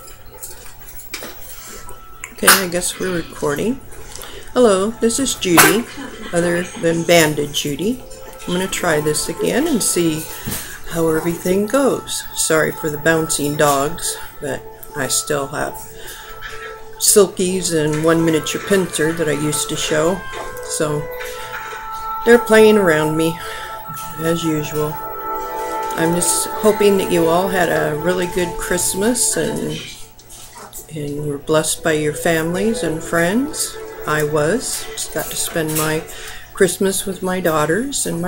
Okay, I guess we're recording. Hello, this is Judy, other than Banded Judy. I'm going to try this again and see how everything goes. Sorry for the bouncing dogs, but I still have Silkies and one miniature pincer that I used to show. So they're playing around me, as usual. I'm just hoping that you all had a really good Christmas and were blessed by your families and friends. I was. Just got to spend my Christmas with my daughters and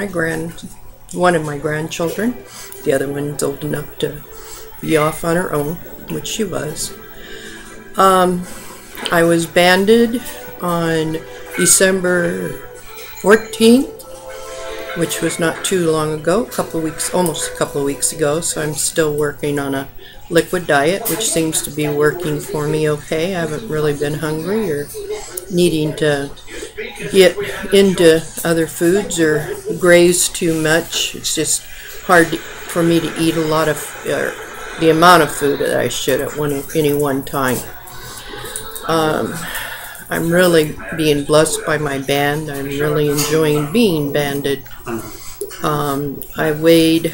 one of my grandchildren. The other one's old enough to be off on her own, which she was. I was banded on December 14th, which was not too long ago, almost a couple of weeks ago, so I'm still working on a liquid diet, which seems to be working for me okay. I haven't really been hungry or needing to get into other foods or graze too much. It's just hard for me to eat a lot of the amount of food that I should at any one time. I'm really being blessed by my band. I'm really enjoying being banded. I weighed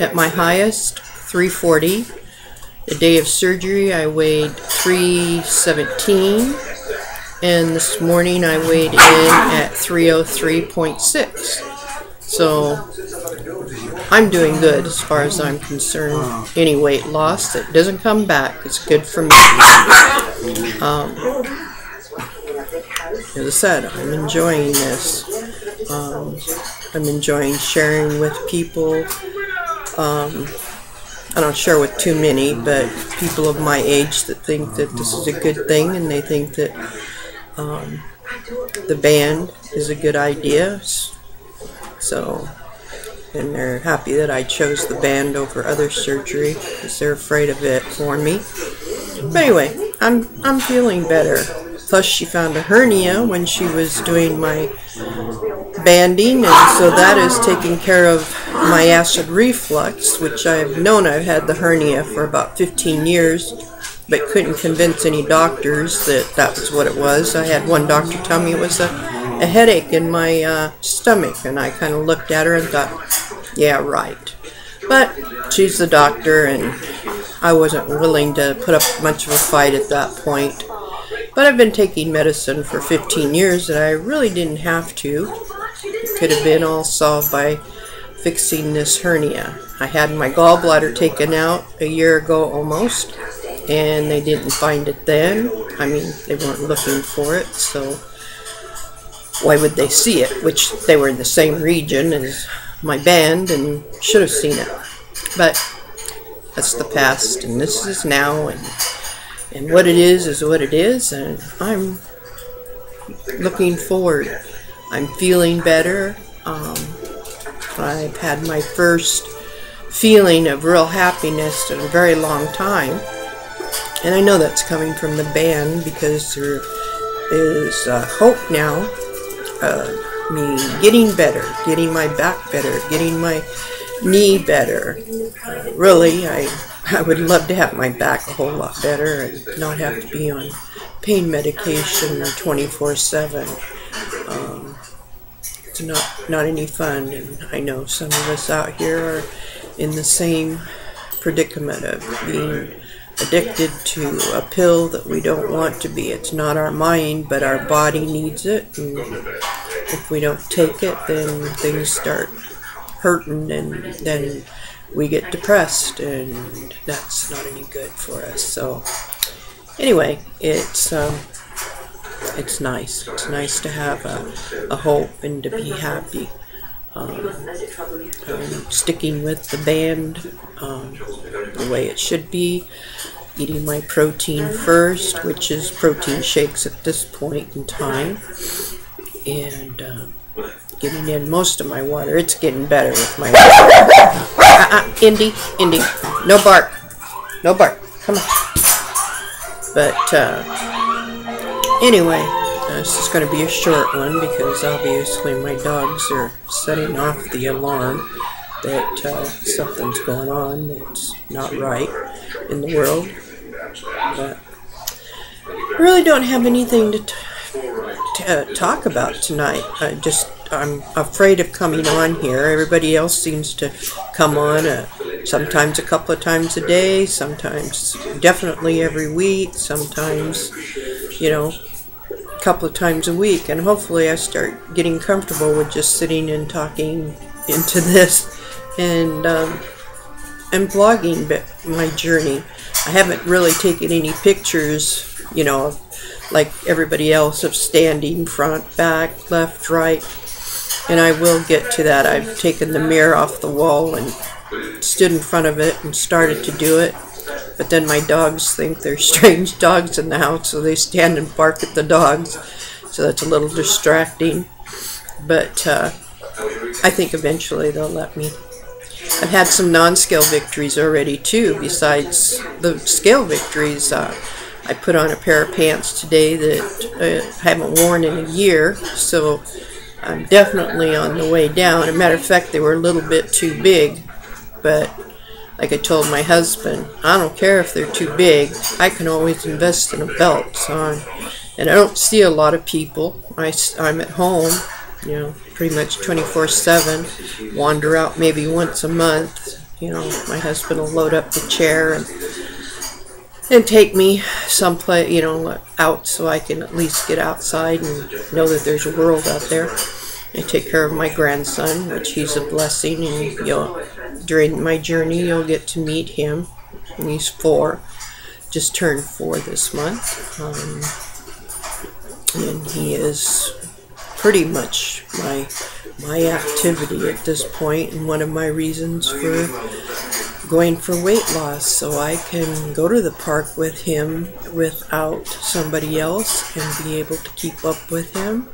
at my highest 340. The day of surgery I weighed 317, and this morning I weighed in at 303.6. So I'm doing good as far as I'm concerned. Any weight loss that doesn't come back is good for me. As I said, I'm enjoying this. I'm enjoying sharing with people. I don't share with too many, but people of my age that think that this is a good thing, and they think that the band is a good idea. So, and they're happy that I chose the band over other surgery because they're afraid of it for me. But anyway, I'm feeling better. Plus, she found a hernia when she was doing my banding, and so that is taking care of my acid reflux, which I've known. I've had the hernia for about 15 years, but couldn't convince any doctors that that was what it was. I had one doctor tell me it was a headache in my stomach, and I kind of looked at her and thought, yeah, right. But she's the doctor, and I wasn't willing to put up much of a fight at that point. But I've been taking medicine for 15 years that I really didn't have to. It could have been all solved by fixing this hernia. I had my gallbladder taken out a year ago almost, and they didn't find it then. I mean, they weren't looking for it, so why would they see it? Which they were in the same region as my band and should have seen it. But that's the past, and this is now, and what it is what it is, and I'm looking forward. I'm feeling better. I've had my first feeling of real happiness in a very long time, and I know that's coming from the band because there is hope now of me getting better, getting my back better, getting my knee better. Really, I would love to have my back a whole lot better and not have to be on pain medication 24/7. It's not any fun, and I know some of us out here are in the same predicament of being addicted to a pill that we don't want to be. It's not our mind, but our body needs it, and if we don't take it, then things start hurting, and then we get depressed, and that's not any good for us. So anyway, it's nice. It's nice to have a hope and to be happy. I'm sticking with the band the way it should be, eating my protein first, which is protein shakes at this point in time, and getting in most of my water. It's getting better with my Indy, no bark, come on. But anyway, this is going to be a short one because obviously my dogs are setting off the alarm that something's going on that's not right in the world. But I really don't have anything to talk about tonight. I'm afraid of coming on here. Everybody else seems to come on sometimes a couple of times a day, sometimes definitely every week, sometimes, you know, a couple of times a week. And hopefully I start getting comfortable with just sitting and talking into this and vlogging my journey. I haven't really taken any pictures, you know, like everybody else, of standing front, back, left, right, and I will get to that. I've taken the mirror off the wall and stood in front of it and started to do it, but then my dogs think there's strange dogs in the house, so they stand and bark at the dogs, so that's a little distracting, but I think eventually they'll let me. I've had some non-scale victories already too, besides the scale victories. I put on a pair of pants today that I haven't worn in a year, so I'm definitely on the way down. As a matter of fact, they were a little bit too big, but like I told my husband, I don't care if they're too big. I can always invest in a belt. And I don't see a lot of people. I'm at home, you know, pretty much 24/7. Wander out maybe once a month. You know, my husband will load up the chair and take me someplace, you know, out, so I can at least get outside and know that there's a world out there. I take care of my grandson, which he's a blessing, and during my journey you'll get to meet him. And he's 4, just turned 4 this month, and he is pretty much my activity at this point, and one of my reasons for going for weight loss, so I can go to the park with him without somebody else and be able to keep up with him,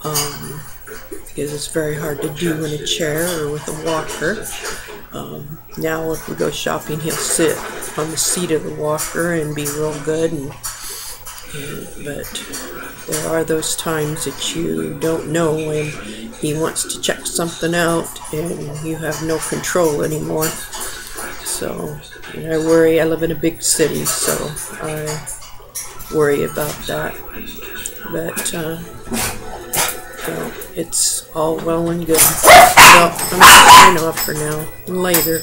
because it's very hard to do in a chair or with a walker. Now if we go shopping, he'll sit on the seat of the walker and be real good, but there are those times that you don't know when he wants to check something out and you have no control anymore. So, I worry. I live in a big city, so I worry about that. But, it's all well and good. Well, I'm going to sign off for now. Later.